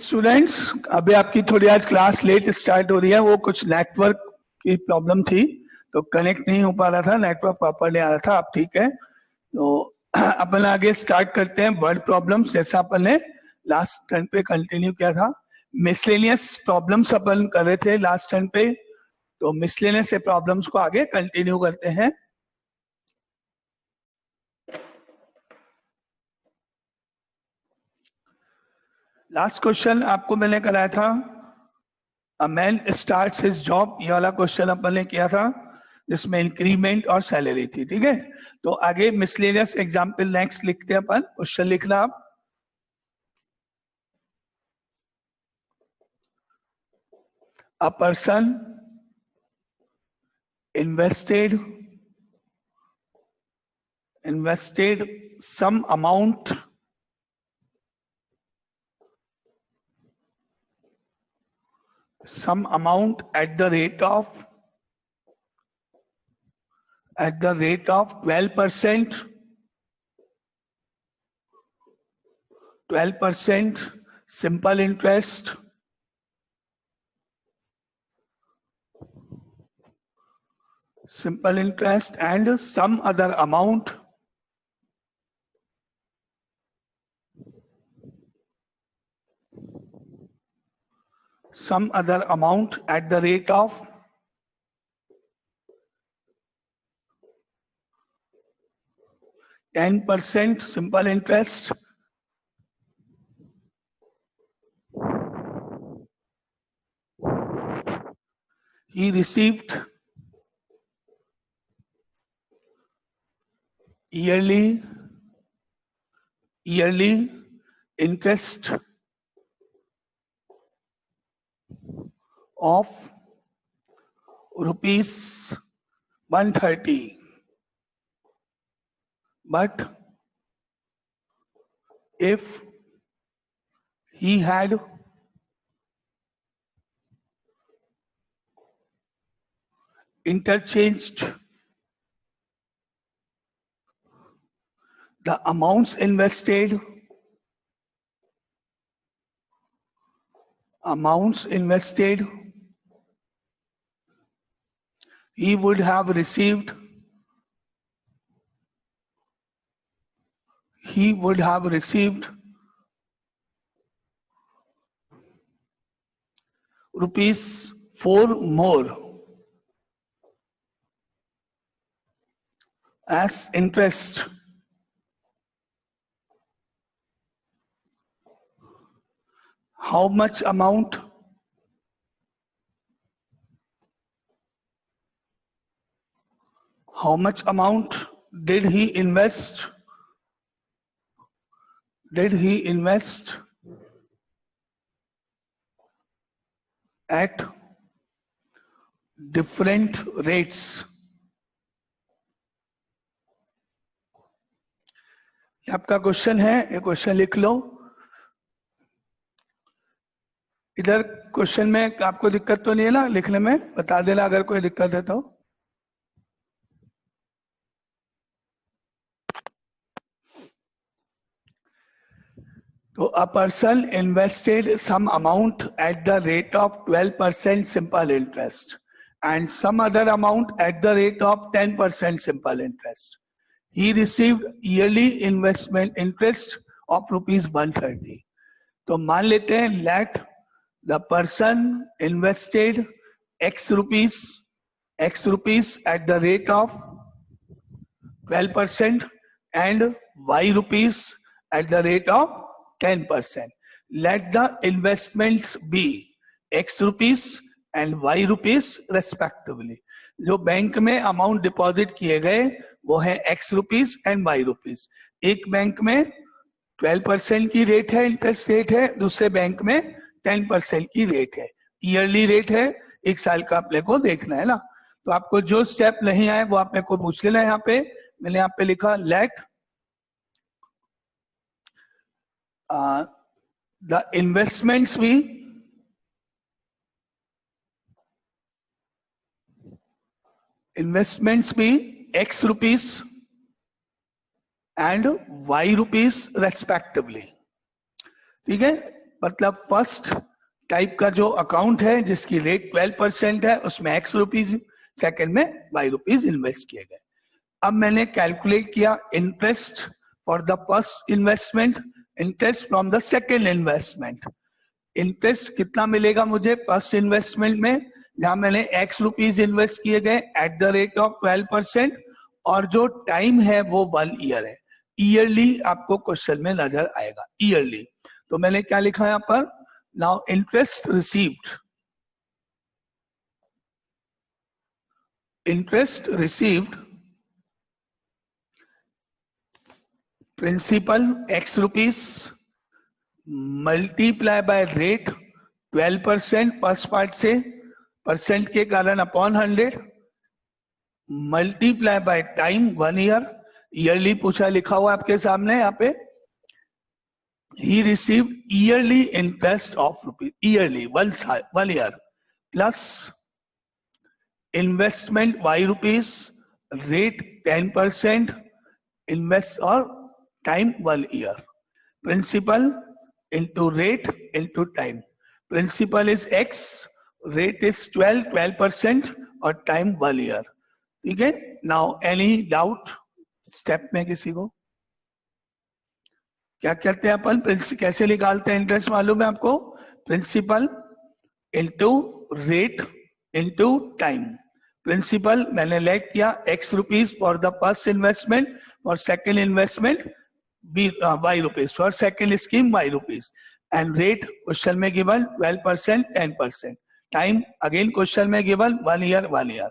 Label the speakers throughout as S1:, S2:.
S1: Students, अभी आपकी थोड़ी आज क्लास लेट स्टार्ट हो रही है। वो कुछ नेटवर्क की प्रॉब्लम थी तो कनेक्ट नहीं हो पा रहा था, नेटवर्क प्रॉपर नहीं आ रहा था। अब ठीक है तो अपन आगे स्टार्ट करते हैं। वर्ड प्रॉब्लम्स जैसा अपन ने लास्ट टर्न पे कंटिन्यू किया था। मिसलेनियस प्रॉब्लम्स अपन कर रहे थे लास्ट टर्न पे, तो मिसलेनियस से प्रॉब्लम्स को आगे कंटिन्यू करते हैं। लास्ट क्वेश्चन आपको मैंने कराया था, a man starts his job, ये वाला क्वेश्चन अपन ने किया था जिसमें इंक्रीमेंट और सैलरी थी। ठीक है, तो आगे मिसलेनियस एग्जाम्पल नेक्स्ट लिखते हैं अपन। क्वेश्चन लिखना आप, a person invested some amount at the rate of 12% 12% simple interest and some other amount at the rate of 10% simple interest he received yearly interest of rupees 130, but if he had interchanged the amounts invested he would have received rupees 4 more as interest. How much amount did he invest at different rates? ये आपका question है, ये question लिख लो। इधर question में आपको दिक्कत तो नहीं है ना लिखने में? बता देना अगर कोई दिक्कत है तो। तो a person invested some amount at the rate of 12% simple interest and some other amount at the rate of 10% simple interest. He received yearly investment interest of rupees 130. तो मान लेते हैं let the person invested x rupees at the rate of 12% and y rupees at the rate of 10%. Let the investments be x rupees and y rupees respectively. जो bank में amount deposit किए गए वो है x rupees and y rupees. एक bank में 12% की rate है, इंटरेस्ट रेट है, दूसरे बैंक में 10% की रेट है, ईयरली रेट है, एक साल का अपने को देखना है ना। तो आपको जो स्टेप नहीं आए वो आपने को पूछ लेना है। यहाँ पे मैंने यहाँ पे लिखा late the investments be x rupees and y rupees respectively. ठीक है, मतलब फर्स्ट टाइप का जो अकाउंट है जिसकी रेट 12% है उसमें x रुपीज, सेकंड में y रुपीज इन्वेस्ट किए गए। अब मैंने कैलकुलेट किया interest for the first investment, interest from the second investment. Interest कितना मिलेगा मुझे फर्स्ट इन्वेस्टमेंट में, जहां मैंने x रुपीज इन्वेस्ट किए गए एट द रेट ऑफ 12%, और जो टाइम है वो 1 ईयर है। ईयरली आपको क्वेश्चन में नजर आएगा, ईयरली। तो मैंने क्या लिखा यहाँ पर, now interest received, interest received principal x rupees multiply by rate 12% first part से, परसेंट के कारण upon 100, multiply by time 1 year, yearly पूछा लिखा हुआ आपके सामने यहाँ पे। He received yearly interest of rupees, yearly 1 year plus investment y rupees, rate 10%, invest or time 1 year. Principal into rate into time. Principal is x, rate is 12% और time 1 year. ठीक है। Now any doubt step में किसी को? क्या कहते हैं अपन, कैसे निकालते हैं इंटरेस्ट मालूम है आपको? Principal into rate into time. Principal मैंने लेट किया x rupees for the first investment, for second investment y rupees, for second scheme y rupees, and rate question में गिवन 12%, 10%, टाइम अगेन क्वेश्चन में given 1 year, 1 year.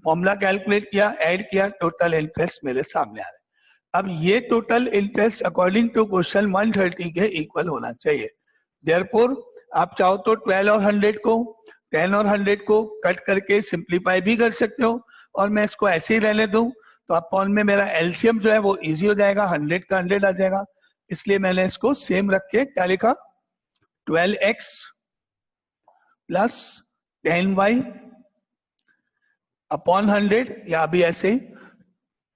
S1: Formula calculate किया, add किया, total interest मेरे सामने आ रहा है। अब ये total interest according to question 130 के इक्वल होना चाहिए। देयरफॉर आप चाहो तो 12 और 100 को, 10 और 100 को कट करके सिंप्लीफाई भी कर सकते हो, और मैं इसको ऐसे ही रहने दूं तो अपॉन में मेरा एलसीएम जो है वो इजी हो जाएगा, 100 का 100 आ जाएगा। इसलिए मैंने इसको सेम रख के क्या लिखा, 12x प्लस 10y अपॉन 100, या अभी ऐसे ही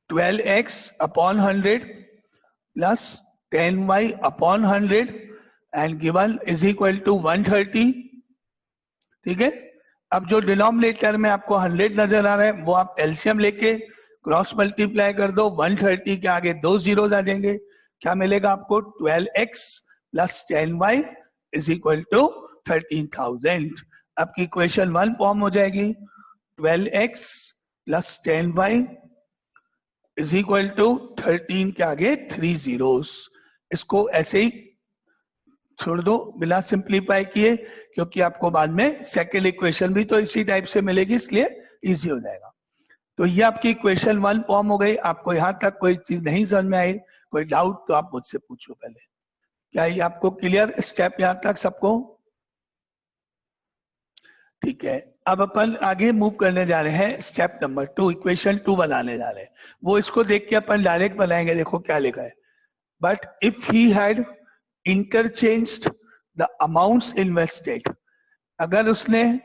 S1: 12x upon 100 plus 10y upon 100 and given is equal to 130। ठीक है। अब जो डिनोमिनेटर में आपको 100 नजर आ रहा है वो आप एलसीएम लेके क्रॉस मल्टीप्लाई कर दो, 130 के आगे 2 जीरोस आ जाएंगे। क्या मिलेगा आपको, 12x plus 10y is equal to 13,000। आपकी इक्वेशन 1 फॉर्म हो जाएगी, 12x plus 10y is equal to 13 के आगे 3 जीरोस। इसको ऐसे ही छोड़ दो बिना सिंप्लीफाई किए, क्योंकि आपको बाद में सेकेंड इक्वेशन भी तो इसी टाइप से मिलेगी, इसलिए इजी हो जाएगा। तो ये आपकी इक्वेशन 1 फॉर्म हो गई। आपको यहां तक कोई चीज नहीं समझ में आई, कोई डाउट तो आप मुझसे पूछो पहले। क्या ये आपको क्लियर स्टेप यहां तक सबको? ठीक है। अब अपन आगे मूव करने जा रहे हैं स्टेप नंबर 2, इक्वेशन 2 बनाने जा रहे हैं। वो इसको देख के अपन डायरेक्ट बनाएंगे। देखो क्या लिखा है, but if he had interchanged the amounts invested, अगर उसने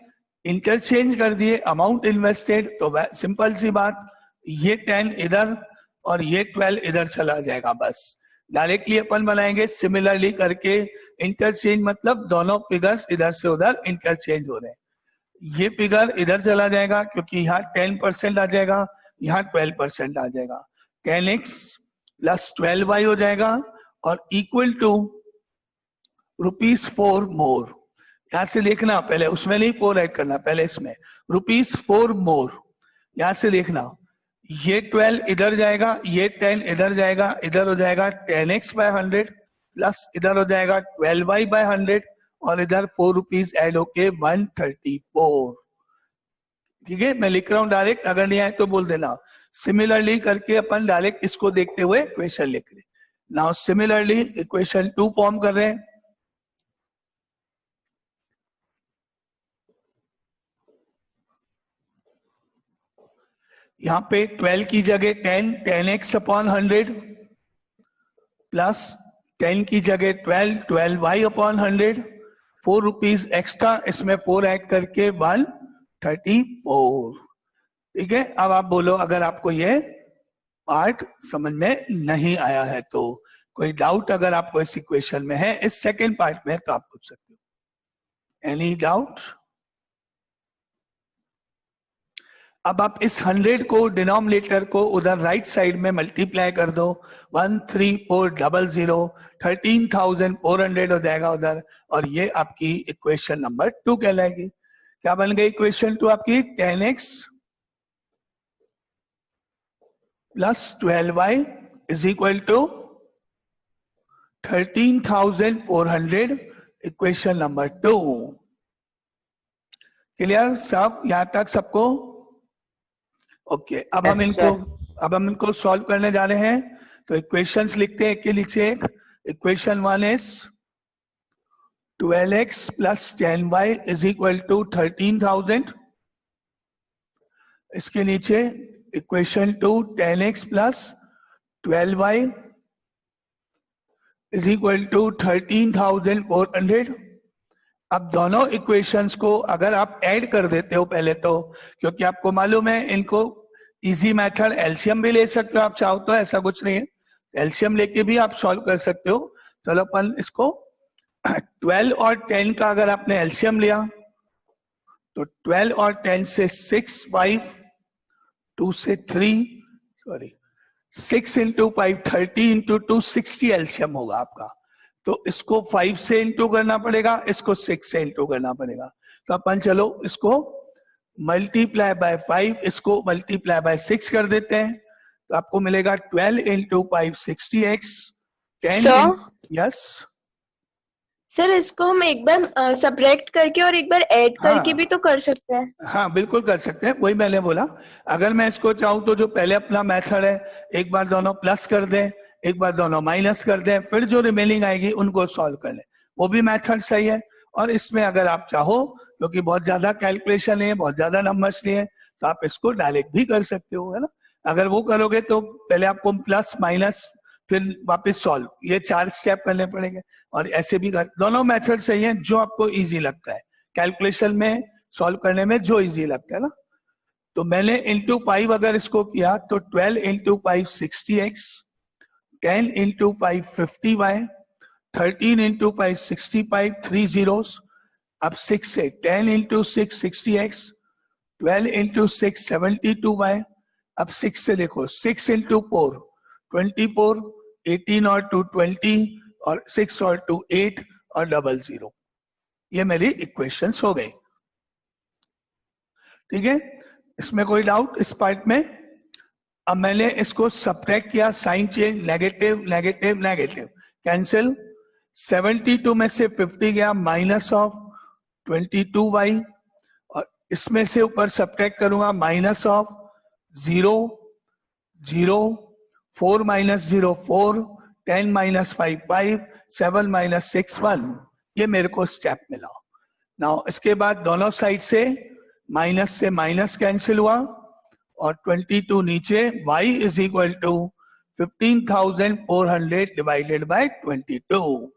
S1: इंटरचेंज कर दिए अमाउंट इन्वेस्टेड, तो सिंपल सी बात, ये 10 इधर और ये 12 इधर चला जाएगा। बस डायरेक्टली अपन बनाएंगे सिमिलरली करके। इंटरचेंज मतलब दोनों फिगर्स इधर से उधर इंटरचेंज हो रहे हैं। ये फिगर इधर चला जाएगा क्योंकि यहाँ 10% आ जाएगा, यहाँ 12% आ जाएगा। 10x प्लस 12y हो जाएगा और इक्वल टू ₹4 मोर। यहां से देखना, पहले उसमें नहीं 4 ऐड करना, पहले इसमें ₹4 मोर। यहां से देखना, ये 12 इधर जाएगा, ये 10 इधर जाएगा, इधर हो जाएगा 10x बाय 100 प्लस इधर हो जाएगा 12y बाय 100 और इधर ₹4 ऐड होके 134। ठीक है, मैं लिख रहा हूं डायरेक्ट, अगर नहीं आए तो बोल देना। सिमिलरली करके अपन डायरेक्ट इसको देखते हुए इक्वेशन लिख रहे। नाउ सिमिलरली इक्वेशन 2 फॉर्म कर रहे हैं। यहां पे 12 की जगह 10x अपॉन 100 प्लस 10 की जगह 12y अपॉन 100, ₹4 एक्स्ट्रा, इसमें 4 ऐड करके 134। ठीक है। अब आप बोलो अगर आपको ये पार्ट समझ में नहीं आया है तो कोई डाउट अगर आपको इस इक्वेशन में है, इस सेकेंड पार्ट में, तो आप पूछ सकते हो। Any doubt? अब आप इस 100 को, डिनोमिनेटर को उधर राइट साइड में मल्टीप्लाई कर दो, 13400, 13,400 हो जाएगा उधर, और ये आपकी इक्वेशन नंबर 2 कहलाएगी। क्या बन गई इक्वेशन 2 आपकी? 10x plus 12y is equal to 13,400, equation number 2। Clear सब यहां तक सबको? ओके, अब हम इनको सॉल्व करने जा रहे हैं। तो इक्वेशंस लिखते हैं एक के नीचे एक। Equation 1 is 12x plus 10y is equal to 13,000। इसके नीचे equation 2 10x plus 12y is equal to 13,400। अब दोनों इक्वेशंस को अगर आप ऐड कर देते हो पहले तो, क्योंकि आपको मालूम है इनको इजी मेथड, एलसीएम भी ले सकते हो आप चाहो तो, ऐसा कुछ नहीं है, एलसीएम लेके भी आप सॉल्व कर सकते हो। चलो अपन इसको 12 और 10 का अगर आपने एलसीएम लिया तो 12 और 10 से 6, 5, 2 से 3, 6 इंटू 5 30 इंटू 2 60 एलसीएम होगा आपका। तो इसको 5 से इंटू करना पड़ेगा, इसको 6 से इंटू करना पड़ेगा। तो अपन चलो इसको मल्टीप्लाई बाय 5, इसको मल्टीप्लाई बाय 6 कर देते हैं, तो आपको मिलेगा 12 इंटू 5 60x, 10। यस
S2: सर, इसको हम एक बार सब्ट्रैक्ट करके और एक बार ऐड करके भी तो कर सकते हैं।
S1: हाँ बिल्कुल कर सकते हैं, वही मैंने बोला। अगर मैं इसको चाहूँ तो जो पहले अपना मेथड है, एक बार दोनों प्लस कर दें, एक बार दोनों माइनस कर दें, फिर जो रिमेनिंग आएगी उनको सॉल्व कर लें, वो भी मेथड सही है। और इसमें अगर आप चाहो, क्योंकि बहुत ज्यादा कैलकुलेशन है, बहुत ज्यादा नंबर्स नहीं है, तो आप इसको डायरेक्ट भी कर सकते हो, है ना। अगर वो करोगे तो पहले आपको प्लस माइनस फिर वापस सॉल्व, ये 4 स्टेप करने पड़ेंगे। और ऐसे भी कर, दोनों मेथड सही है, जो आपको इजी लगता है कैलकुलेशन में सॉल्व करने में, जो इजी लगता है ना। तो मैंने इंटू 5 अगर इसको किया तो 12 into 5 60x, 10 into 5 50y, 13 into 5 65, 3 zeros। अब 6 से 10 इंटू 6 60x, 12 इंटू 6 72y। अब 6 से देखो, 6 इंटू 4 24, 18 और 2 20, और 6 और 2 8 और 00। ये मेरी इक्वेशंस हो गई। ठीक है, इसमें कोई डाउट इस पार्ट में? अब मैंने इसको सब्ट्रैक्ट किया, sign change, negative negative negative cancel. 72 में से 50 गया, माइनस ऑफ 22y, और इसमें से ऊपर सब्ट्रैक्ट करूंगा, minus of 0 0, 4 minus 0 4, 10 minus 5 5, 7 minus 6 1। ये मेरे को स्टेप मिला। नाउ इसके बाद दोनों साइड से माइनस कैंसिल हुआ, और 22 नीचे, y is equal to 15,400 divided by 22।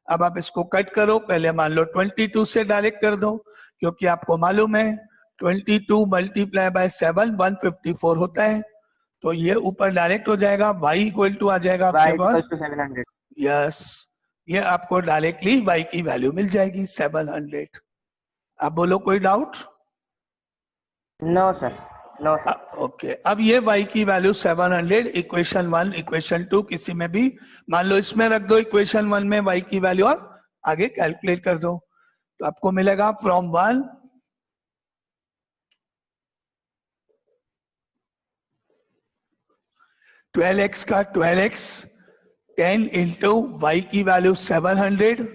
S1: अब आप इसको कट करो, पहले मान लो 22 से डायरेक्ट कर दो, क्योंकि आपको मालूम है 22 मल्टीप्लाई बाय 7 154 होता है, तो ये ऊपर डायरेक्ट हो जाएगा, y इक्वल टू आ जाएगा आपके पास
S3: 700।
S1: यस, ये आपको डायरेक्टली y की वैल्यू मिल जाएगी 700। अब बोलो कोई doubt?
S3: No sir, no sir.
S1: Okay, अब ये y की वैल्यू 700, इक्वेशन 1 इक्वेशन 2 किसी में भी मान लो इसमें रख दो, इक्वेशन 1 में y की वैल्यू, और आगे कैलकुलेट कर दो, तो आपको मिलेगा फ्रॉम 1 12x का 12x, 10 इंटू y की वैल्यू 700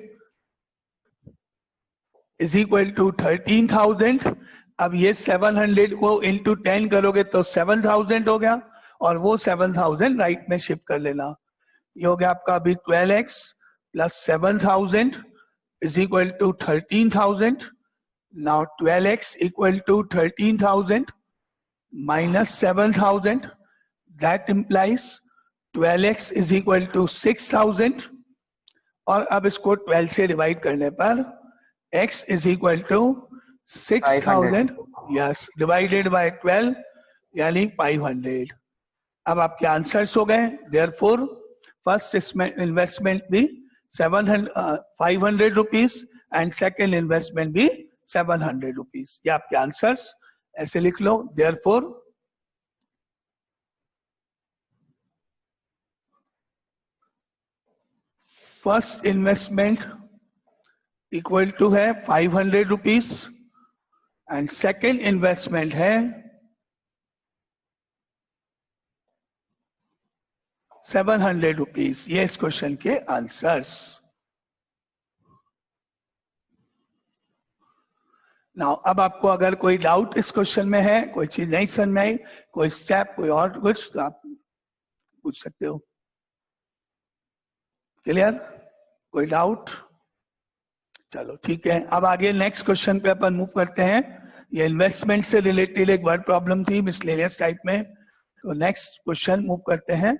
S1: इज इक्वल टू 13,000। अब ये 700 को इंटू 10 करोगे तो 7,000 हो गया, और वो 7,000 राइट में शिफ्ट कर लेना। ये हो गया आपका अभी 12x plus 7,000 is equal to 13,000। Now 12x equal to 13,000 minus 7,000, that implies 12x is equal to 6,000, और अब इसको 12 से डिवाइड करने पर x is equal to 6,000, yes, divided by 12 यानी 500। अब आपके आंसर्स हो गए। देयरफॉर फर्स्ट इन्वेस्टमेंट भी 500 रुपीज एंड सेकेंड इन्वेस्टमेंट भी 700 रुपीज। ये आपके आंसर्स, ऐसे लिख लो। Therefore first investment equal to है 500 रुपीज एंड सेकेंड इन्वेस्टमेंट है 700 रुपीज। ये इस क्वेश्चन के आंसर्स। नाउ अब आपको अगर कोई डाउट इस क्वेश्चन में है, कोई चीज नहीं समझ में आई, कोई स्टेप, कोई और कुछ, तो आप पूछ सकते हो। क्लियर? कोई डाउट? चलो ठीक है। अब आगे नेक्स्ट क्वेश्चन पे अपन मूव करते हैं। ये इन्वेस्टमेंट से रिलेटेड एक वर्ड प्रॉब्लम थी मिसलेनियस टाइप में, तो नेक्स्ट क्वेश्चन मूव करते हैं।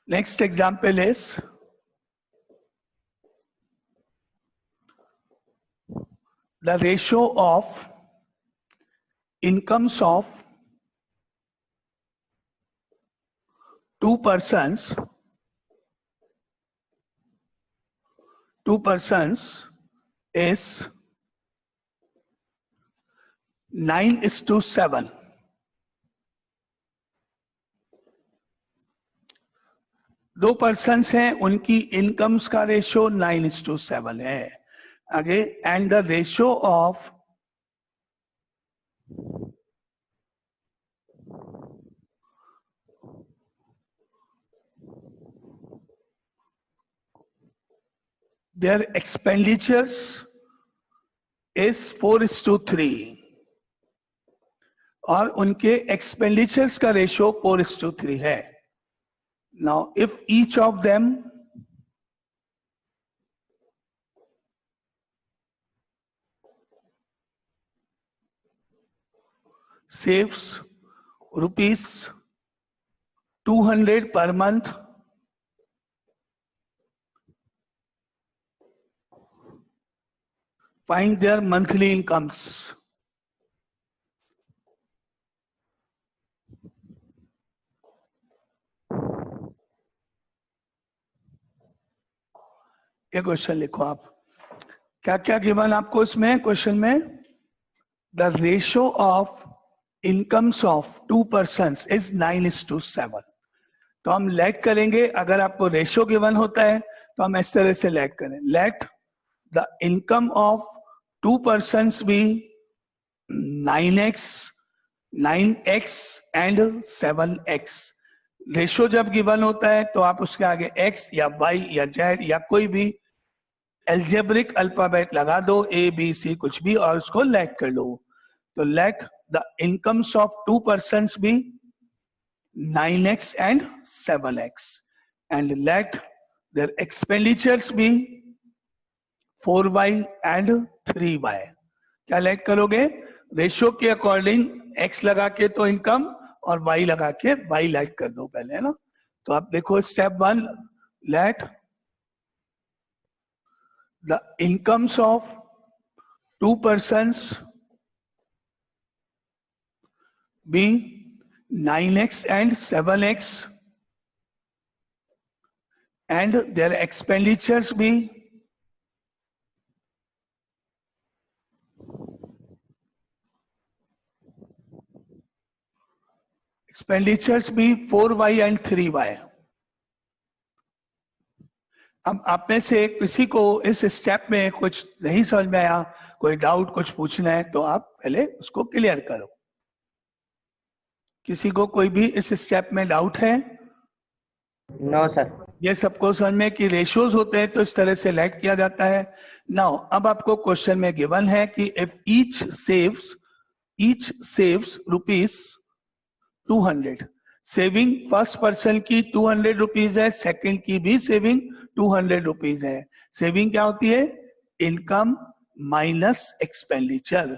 S1: Next example is the ratio of incomes of two persons is 9:7. दो पर्सन्स हैं, उनकी इनकम्स का रेशियो 9:7 है। आगे, and the ratio of their expenditures is 4:3 और उनके एक्सपेंडिचर्स का रेशियो 4:3 है। Now, if each of them saves rupees 200 per month, find their monthly incomes. ये क्वेश्चन लिखो आप। क्या क्या गिवन आपको इसमें क्वेश्चन में? The ratio of incomes of two persons is 9:7। तो हम लेट करेंगे, अगर आपको रेशियो गिवन होता है तो हम इस तरह से लेट करें। Let the income of two persons be 9x and 7x। Ratio जब गिवन होता है तो आप उसके आगे x या y या z या कोई भी एल्जेब्रिक अल्फाबेट लगा दो, ABC कुछ भी, और उसको लेट कर लो। तो let the incomes of two persons be 9x and 7x and let their expenditures be 4y and 3y। क्या लेट करोगे? रेशियो के अकॉर्डिंग x लगा के तो इनकम और y लगा के y लेट कर दो पहले, है ना। तो आप देखो step 1, let the incomes of two persons be 9x and 7x and their expenditures be expenditures भी 4y एंड 3y। अब आप में से किसी को इस स्टेप में कुछ नहीं समझ में आया, कोई डाउट, कुछ पूछना है, तो आप पहले उसको क्लियर करो। किसी को कोई भी इस स्टेप में डाउट है?
S3: No sir.
S1: ये सबको समझ में कि रेशियोज होते हैं तो इस तरह से लेट किया जाता है। नाउ अब आपको क्वेश्चन में गिवन है कि if each saves rupees 200, saving first person की 200 रुपीज है, सेकंड की भी सेविंग 200 रुपीज है। सेविंग क्या होती है? Income minus expenditure.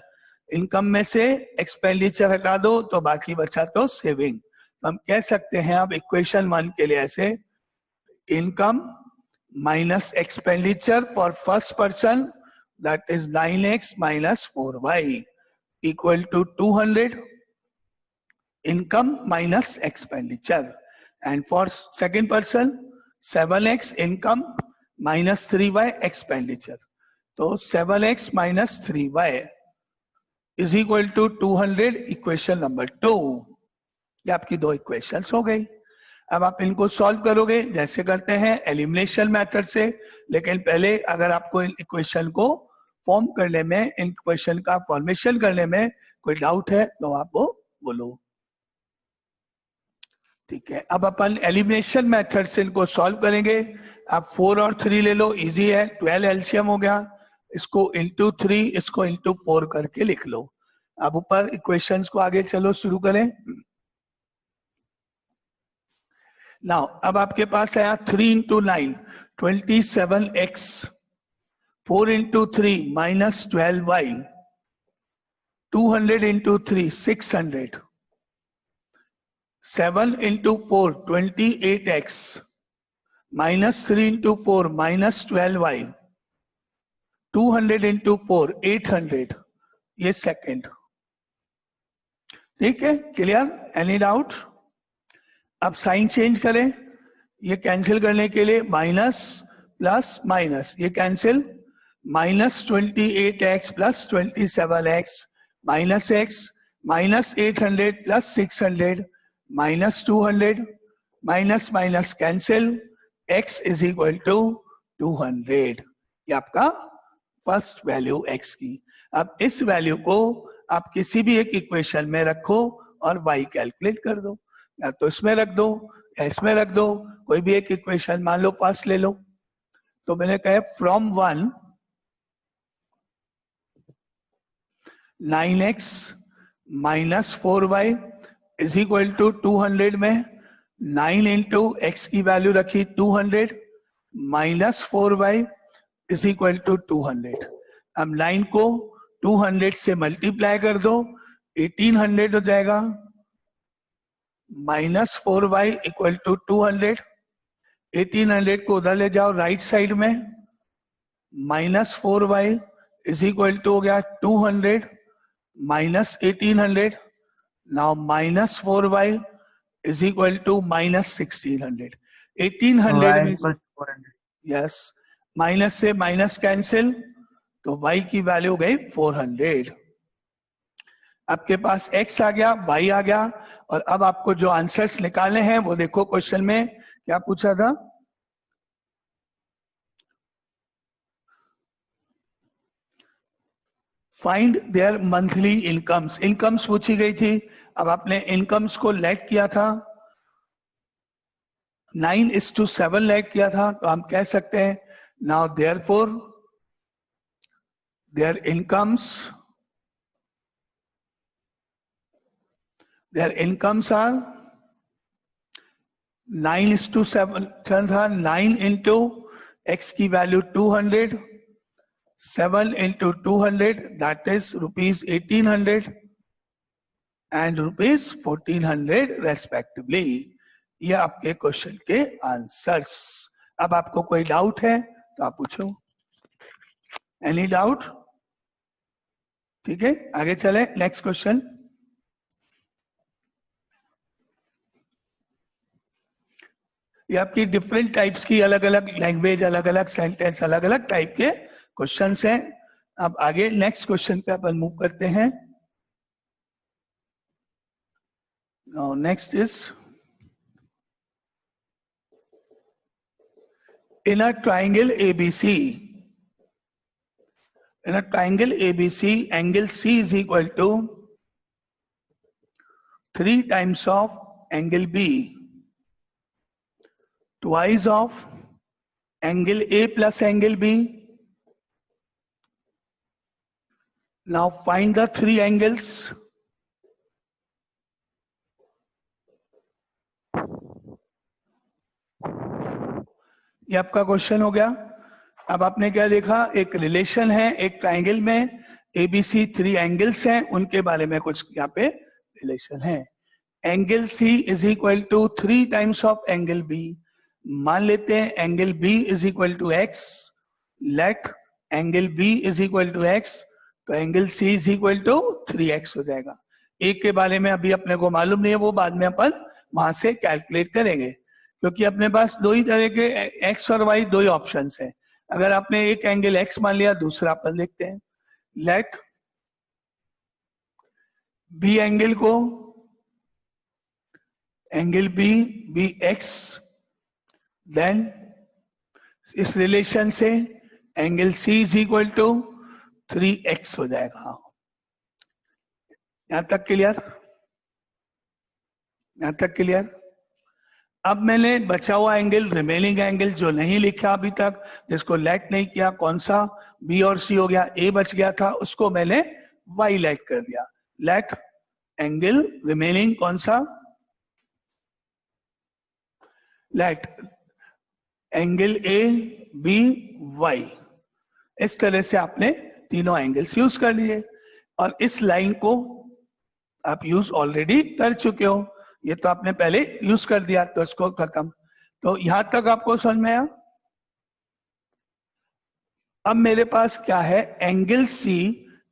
S1: इनकम में से एक्सपेंडिचर हटा दो तो बाकी बचा तो सेविंग। तो हम कह सकते हैं अब इक्वेशन 1 के लिए ऐसे, income minus expenditure for first person that is 9x minus 4y equal to 200 income minus expenditure. And for second person, 7x income minus 3y expenditure. तो 7x minus 3y is equal to 200, equation number 2. ये आपकी दो equations हो गई. अब आप इनको solve करोगे जैसे करते हैं एलिमिनेशन मेथड से, लेकिन पहले अगर आपको इन इक्वेशन को फॉर्म करने में, इन इक्वेशन का फॉर्मेशन करने में कोई डाउट है तो आप वो बोलो. ठीक है, अब अपन एलिमिनेशन मेथड से इनको सॉल्व करेंगे. आप 4 और 3 ले लो, इजी है. 12 एलसीएम हो गया, इसको इंटू 3, इसको इंटू 4 करके लिख लो. अब ऊपर इक्वेशंस को आगे चलो शुरू करें. नाउ अब आपके पास आया 3 into 9 27x, 4 into 3 minus 12y, 200 into 3 600, 7 into 4 28x minus 3 into 4 minus 12y, 200 into 4 800. ये सेकंड. ठीक है, क्लियर? Any doubt? अब साइन चेंज करें. ये कैंसिल करने के लिए माइनस प्लस माइनस, ये cancel. Minus 28x plus 27x minus x minus 800 plus 600 minus 200 minus minus cancel. x is equal to 200. ये आपका फर्स्ट वैल्यू x की. अब इस वैल्यू को आप किसी भी एक इक्वेशन में रखो और y कैलकुलेट कर दो. या तो इसमें रख दो या इसमें रख दो, कोई भी एक इक्वेशन मान लो पास ले लो. तो मैंने कहा from 1 9x minus 4y is equal to 200 में 9 इंटू एक्स की वैल्यू रखी 200 minus 4y is equal to 200. अब 9 को 200 से मल्टीप्लाई कर दो, 1800 हो जाएगा. माइनस 4y इक्वल टू 200, 1800 को उधर ले जाओ राइट साइड में. Minus 4y is equal to हो गया 200 minus 1800. Now minus 4y is equal to minus 1600. 1800 means yes, minus से माइनस कैंसिल, तो y की वैल्यू गई 400. आपके पास x आ गया, y आ गया. और अब आपको जो आंसर्स निकालने हैं वो देखो. क्वेश्चन में क्या पूछा था? Find there monthly incomes. Incomes पूछी गई थी. अब आपने इनकम्स को लेट किया था, 9:7 लेट किया था. तो हम कह सकते हैं now therefore their incomes are 9:7 था. 9 इंटू एक्स की value 200, 7 into 200 that is rupees 1800 and rupees 1400 respectively. ये आपके क्वेश्चन के आंसर्स. अब आपको कोई डाउट है तो आप पूछो. Any doubt? ठीक है, आगे चले. Next question. ये आपकी डिफरेंट टाइप्स की अलग अलग लैंग्वेज, अलग अलग सेंटेंस, अलग अलग टाइप के क्वेश्चंस हैं. अब आगे नेक्स्ट क्वेश्चन पे अपन मूव करते हैं. Next is in a triangle A B C. In a triangle A B C angle C is equal to 3 times of angle B, twice of angle A plus angle B. Now find the 3 angles. ये आपका question हो गया. अब आपने क्या देखा? एक relation है एक ट्राइंगल में, एबीसी 3 एंगल्स हैं, उनके बारे में कुछ यहाँ पे रिलेशन है. Angle C is equal to 3 times of angle B. मान लेते हैं angle B is equal to X. Let angle B is equal to X, तो angle C is equal to 3x हो जाएगा। एक के बारे में अभी अपने को मालूम नहीं है, वो बाद में अपन वहां से कैलकुलेट करेंगे, क्योंकि अपने पास दो ही तरह के एक्स और वाई दो ही ऑप्शन है। अगर आपने एक एंगल एक्स मान लिया, दूसरा अपन देखते हैं। लेट बी एंगल को एंगल बी एक्स, देन इस रिलेशन से angle C is equal to 3x हो जाएगा। यहां तक क्लियर? यहां तक क्लियर? अब मैंने बचा हुआ एंगल, रिमेनिंग एंगल जो नहीं लिखा अभी तक, जिसको लेट नहीं किया, कौन सा, बी और सी हो गया, ए बच गया था, उसको मैंने वाई लेट कर दिया। लेट एंगल रिमेनिंग कौन सा, let angle A be Y. इस तरह से आपने तीनों एंगल्स यूज कर लिए, और इस लाइन को आप यूज ऑलरेडी कर चुके हो, ये तो आपने पहले यूज कर दिया, तो इसको खत्म। तो यहां तक आपको समझ में आया? अब मेरे पास क्या है, एंगल सी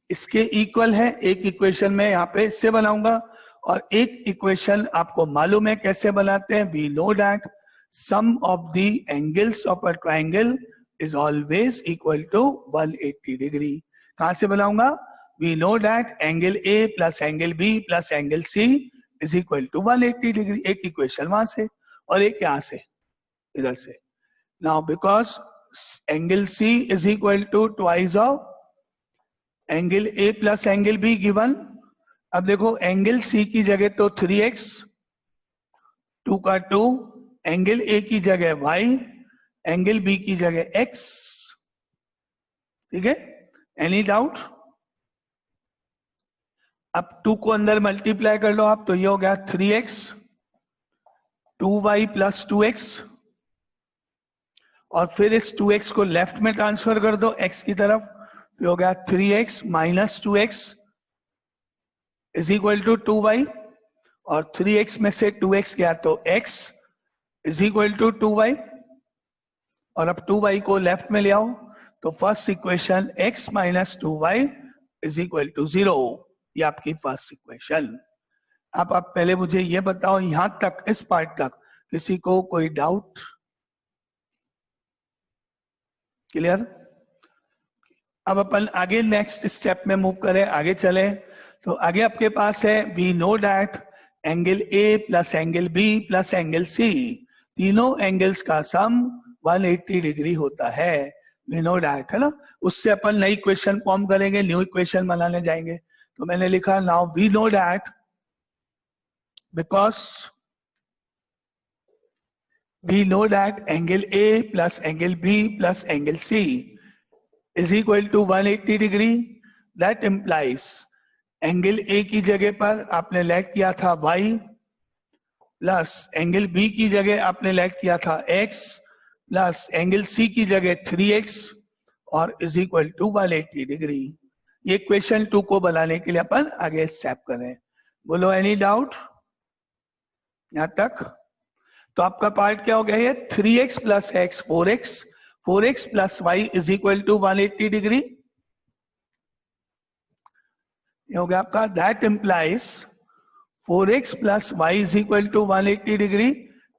S1: इसके इक्वल है। एक इक्वेशन में यहां पे इससे बनाऊंगा, और एक इक्वेशन आपको मालूम है कैसे बनाते हैं। We know that sum of the angles of a triangle is always equal to 180 degree. कहां से बनाऊंगा? We know that angle A plus angle B plus angle C is equal to 180 degree. एक इक्वेशन वहां से और एक यहां से, इधर से। Now because angle C is equal to twice of angle A plus angle B given. अब देखो एंगल सी की जगह तो 3x, 2 का 2, एंगल ए की जगह y, एंगल बी की जगह x। ठीक है? Any doubt? अब 2 को अंदर मल्टीप्लाई कर लो आप, तो ये हो गया 3x, 2y प्लस 2x, और फिर इस 2x को लेफ्ट में ट्रांसफर कर दो x की तरफ, तो हो गया 3x minus 2x is equal to 2y, और 3x में से 2x गया तो x is equal to 2y, और अब 2y को लेफ्ट में ले आओ, तो first equation x minus 2y is equal to 0। ये आपकी फर्स्ट इक्वेशन। आप पहले मुझे ये बताओ, यहां तक, इस पार्ट तक किसी को कोई डाउट? क्लियर? अब अपन आगे नेक्स्ट स्टेप में मूव करें, आगे चले। तो आगे आपके पास है we know that angle A plus angle B plus angle C, तीनों एंगल्स का सम 180 डिग्री होता है। वी नो दैट, है ना? उससे अपन नई इक्वेशन फॉर्म करेंगे, न्यू इक्वेशन बनाने जाएंगे। तो मैंने लिखा now we know that because we know that angle A plus angle B plus angle C is equal to 180 degree. That implies angle A की जगह पर आपने लेट किया था y, प्लस एंगल बी की जगह आपने लेट किया था x, प्लस एंगल सी की जगह 3x, और इज इक्वल टू 180 डिग्री। ये क्वेश्चन 2 को बनाने के लिए अपन आगे स्टेप करें। बोलो एनी डाउट यहां तक? तो आपका पार्ट क्या हो गया? ये 3x plus x 4x, 4x plus y is equal to 180 degree. ये हो गया आपका, that implies 4x plus y is equal to 180 degree.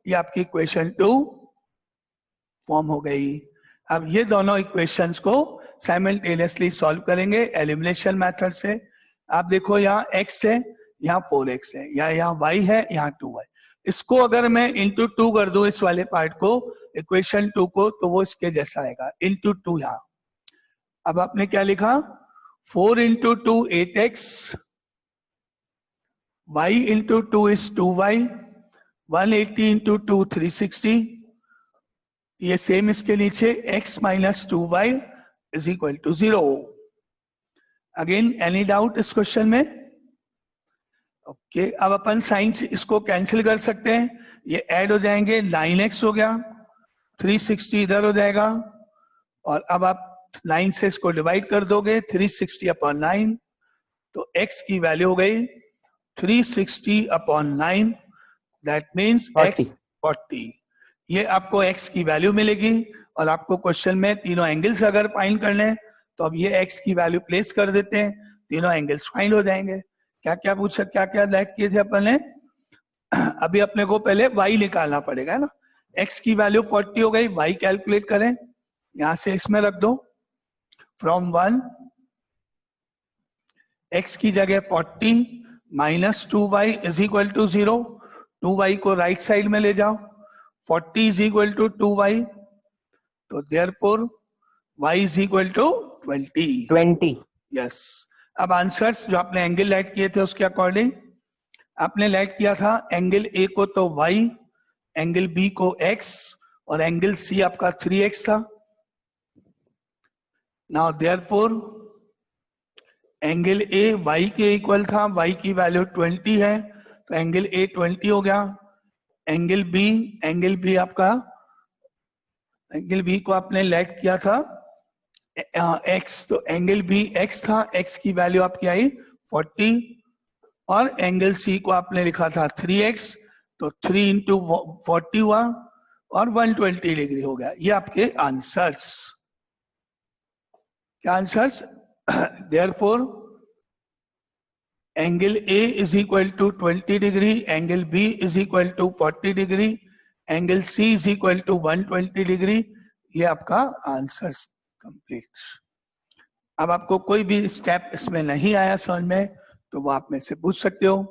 S1: ये आपकी इक्वेशन 2 फॉर्म हो गई। अब ये दोनों इक्वेशंस को साइमल्टेनियसली सॉल्व करेंगे एलिमिनेशन मेथड से। आप देखो यहाँ x है, यहाँ 4x है, यहाँ y है, यहाँ 2y। इसको अगर मैं इंटू 2 कर दूं, इस वाले पार्ट को, इक्वेशन 2 को, तो वो इसके जैसा आएगा, इंटू 2 यहाँ। अब आपने क्या लिखा? 4 into 2 8x, y into 2 is 2y, 180 into 2 360। ये सेम इसके नीचे x minus 2y is equal to 0। Again any doubt इस क्वेश्चन में? ओके, अब अपन साइन इसको कैंसिल कर सकते हैं, ये ऐड हो जाएंगे, 9x हो गया, 360 इधर हो जाएगा, और अब आप 9 से इसको डिवाइड कर दोगे, 360 अपॉन 9, तो x की वैल्यू हो गई 360 अपॉन 9, दैट मीन्स x 40। ये आपको x की वैल्यू मिलेगी, और आपको क्वेश्चन में तीनों एंगल्स अगर फाइंड करने हैं तो अब ये x की वैल्यू प्लेस कर देते हैं, तीनों एंगल्स फाइंड हो जाएंगे। क्या क्या पूछा, क्या क्या लाइट किए थे अपन ने? अभी अपने को पहले y निकालना पड़ेगा ना। x की वैल्यू 40 हो गई, y कैलकुलेट करें, यहां से इसमें रख दो फ्रॉम 1, x की जगह 40 minus 2y is equal to 0, 2y को राइट साइड में ले जाओ, 40 इज इक्वल टू 2y, तो therefore y is equal to 20।
S3: 20।
S1: Yes. अब आंसर्स जो आपने एंगल लाइट किए थे उसके अकॉर्डिंग आपने लाइट किया था एंगल ए को तो y, एंगल बी को x और एंगल सी आपका 3x था। Now therefore angle A y के इक्वल था, y की वैल्यू 20 है तो एंगल ए 20 हो गया। एंगल बी आपका, एंगल बी को आपने लाइट किया था x, तो एंगल बी x था, x की वैल्यू आपकी आई 40 और एंगल सी को आपने लिखा था 3x, तो 3 इंटू 40 हुआ और 120 डिग्री हो गया। ये आपके आंसर्स, क्या answers? Therefore angle A is equal to 20 degree, angle B is equal to 40 degree, angle C is equal to 120 degree. ये आपका आंसर्स कंप्लीट। अब आपको कोई भी स्टेप इसमें नहीं आया समझ में तो वो आप में से पूछ सकते हो।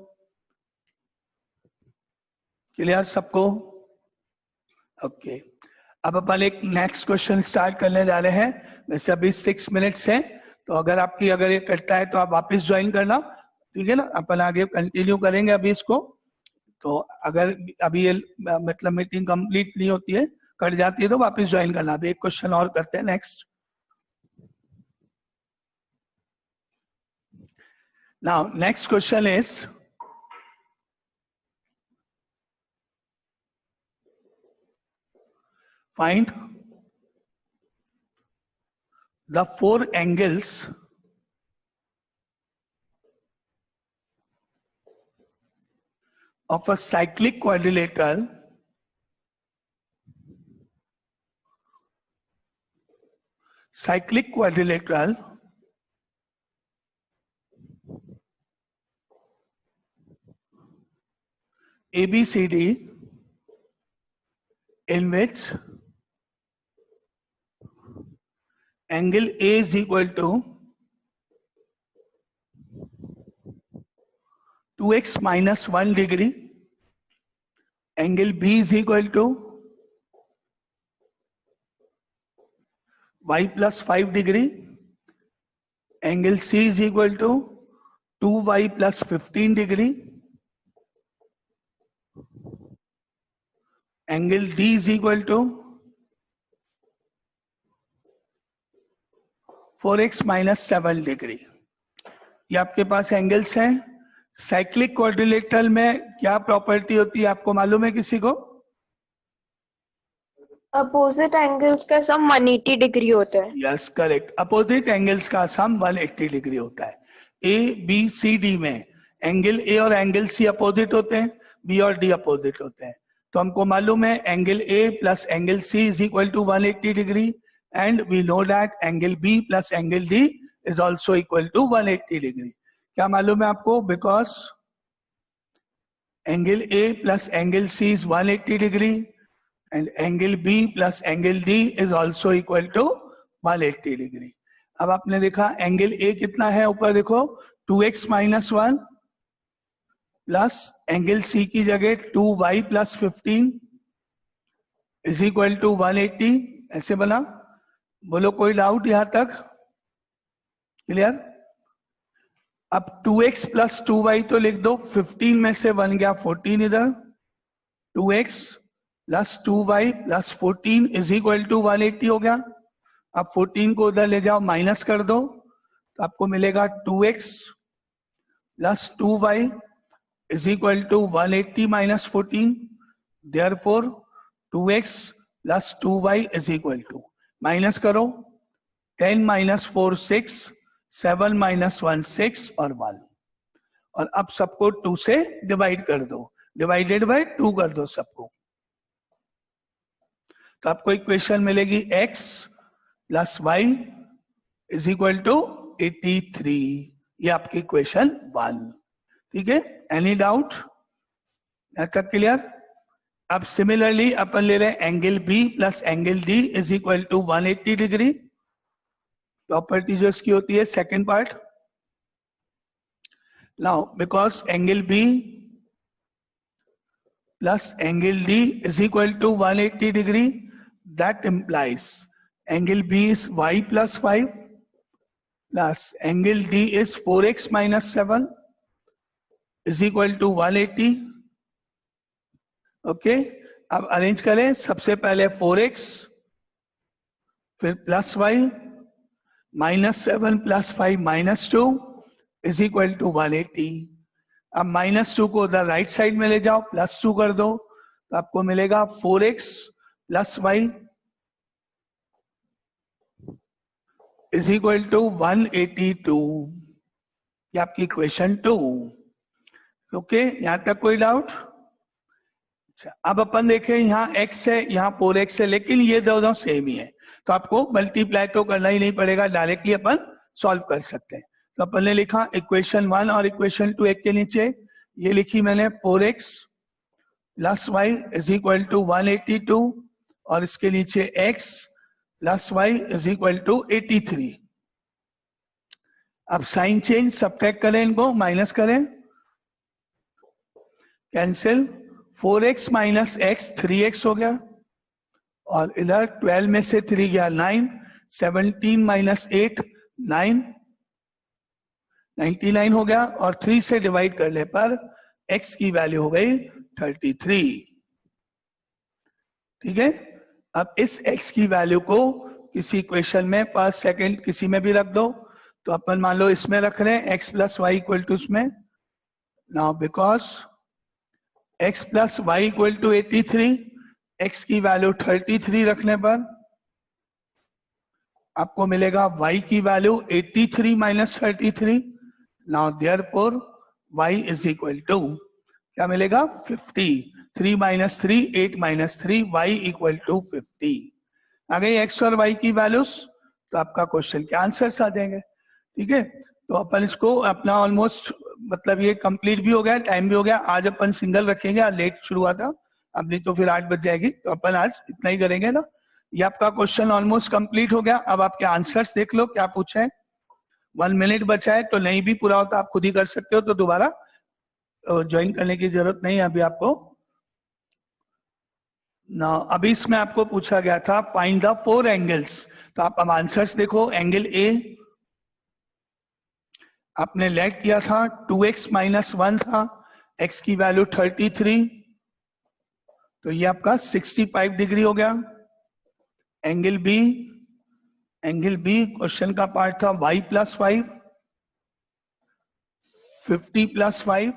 S1: क्लियर सबको? ओके। अब अपन एक नेक्स्ट क्वेश्चन स्टार्ट करने जा रहे हैं। वैसे अभी 6 मिनट्स है, तो अगर ये कटता है तो आप वापस ज्वाइन करना, ठीक है ना? अपन आगे कंटिन्यू करेंगे अभी इसको। तो अगर अभी ये मतलब मीटिंग कंप्लीट नहीं होती है, कट जाती है, तो वापस ज्वाइन करना। अभी एक क्वेश्चन और करते हैं next. Now next question is find the 4 angles of a cyclic quadrilateral ABCD in which angle A is equal to 2x minus 1 degree, angle B is equal to y plus 5 degree, angle C is equal to 2y plus 15 degree, angle D is equal to 4x minus 7 degree. ये आपके पास angles हैं। Cyclic quadrilateral में क्या property होती है आपको मालूम है किसी को?
S2: अपोजिट एंगल्स का सम 180 डिग्री होता है।
S1: यस करेक्ट, अपोजिट एंगल्स का सम 180 डिग्री होता है। ए बी सी डी में एंगल ए और एंगल सी अपोजिट होते हैं, बी और डी अपोजिट होते हैं। तो हमको मालूम है angle A plus angle C is equal to 180 degree, and we know that angle B plus angle D is also equal to 180 degree. क्या मालूम है आपको? Because angle A plus angle C is 180 degree and angle B plus angle D is also equal to 180 degree. अब आपने देखा angle A कितना है, ऊपर देखो 2x minus 1 plus angle C की जगह 2y plus 15 is equal to 180, ऐसे बना। बोलो कोई डाउट यहां तक? क्लियर? अब 2x प्लस 2y तो लिख दो, 15 में से बन गया 14 इधर, 2x plus 2y plus 14 is equal to 180 हो गया। अब 14 को उधर ले जाओ, माइनस कर दो, तो आपको मिलेगा 2x plus 2y is equal to 180 minus 14। Therefore 2x plus 2y is equal to, minus करो, 10 माइनस 4 6, 7 माइनस 1 6 और 1, और अब सबको 2 से डिवाइड कर दो, डिवाइडेड बाय 2 कर दो सबको, तो आपको इक्वेशन मिलेगी x plus y is equal to 83। ये आपकी क्वेश्चन 1। ठीक है, एनी डाउट? यहां तक क्लियर? अब सिमिलरली अपन ले रहे हैं angle B plus angle D is equal to 180 degree. Property जो इसकी होती है second part. Now because angle B plus angle D is equal to 180 degree, that implies angle B is y plus 5 plus angle D is 4x minus 7 is equal to 180. Okay, अब arrange करें। सबसे पहले 4x, फिर plus y, minus 7 plus 5 minus 2 is equal to 180। अब -2 को उधर right side में ले जाओ, +2 कर दो तो आपको मिलेगा 4x plus y is equal to 182। ये आपकी क्वेश्चन 2। ओके, यहां तक कोई डाउट? अच्छा, अब अपन देखें यहाँ x है, यहाँ 4x है, लेकिन ये दोनों सेम ही है तो आपको मल्टीप्लाई तो करना ही नहीं पड़ेगा, डायरेक्टली अपन सॉल्व कर सकते हैं। तो अपन ने लिखा इक्वेशन 1 और इक्वेशन 2 एक के नीचे ये लिखी मैंने 4x plus y is equal to 182 और इसके नीचे x plus y is equal to 83। अब साइन चेंज, सब्ट्रैक्ट करें, इनको माइनस करें, cancel. 4x minus x 3x हो गया और इधर 12 में से 3 गया 9, 17 माइनस 8 9, 99 हो गया और 3 से डिवाइड करने पर x की वैल्यू हो गई 33। ठीक है, अब इस x की वैल्यू को किसी इक्वेशन में पर सेकंड किसी में भी रख दो। तो अपन मान लो इसमें रख रहे हैं x plus Y equal to इसमें। Now because x plus Y equal to 83, x की वैल्यू 33 रखने पर आपको मिलेगा y की value 83 minus 33। Now therefore y is equal to क्या मिलेगा 50। 3 minus 3 8 minus 3 y equal to 50। आ गई x और y की वैल्यूज, तो आपका क्वेश्चन के आंसर्स आ जाएंगे। ठीक है, तो अपन इसको अपना ऑलमोस्ट मतलब ये कंप्लीट भी हो गया, टाइम भी हो गया। आज अपन सिंगल रखेंगे, आज लेट शुरू हुआ था, अब नहीं तो फिर 8 बज जाएगी, तो अपन आज इतना ही करेंगे ना। ये आपका क्वेश्चन ऑलमोस्ट कंप्लीट हो गया। अब आपके आंसर्स देख लो क्या पूछे हैं। 1 मिनट बचा है, तो नहीं भी पूरा होता आप खुद ही कर सकते हो, तो दोबारा ज्वाइन करने की जरूरत नहीं है अभी आपको ना। अभी इसमें आपको पूछा गया था फाइंड द 4 एंगल्स, तो आप अब आंसर्स देखो। एंगल ए आपने लेट किया था 2x माइनस 1 था, x की वैल्यू 33, तो ये आपका 65 डिग्री हो गया। एंगल बी क्वेश्चन का पार्ट था y प्लस 5, 50 प्लस 5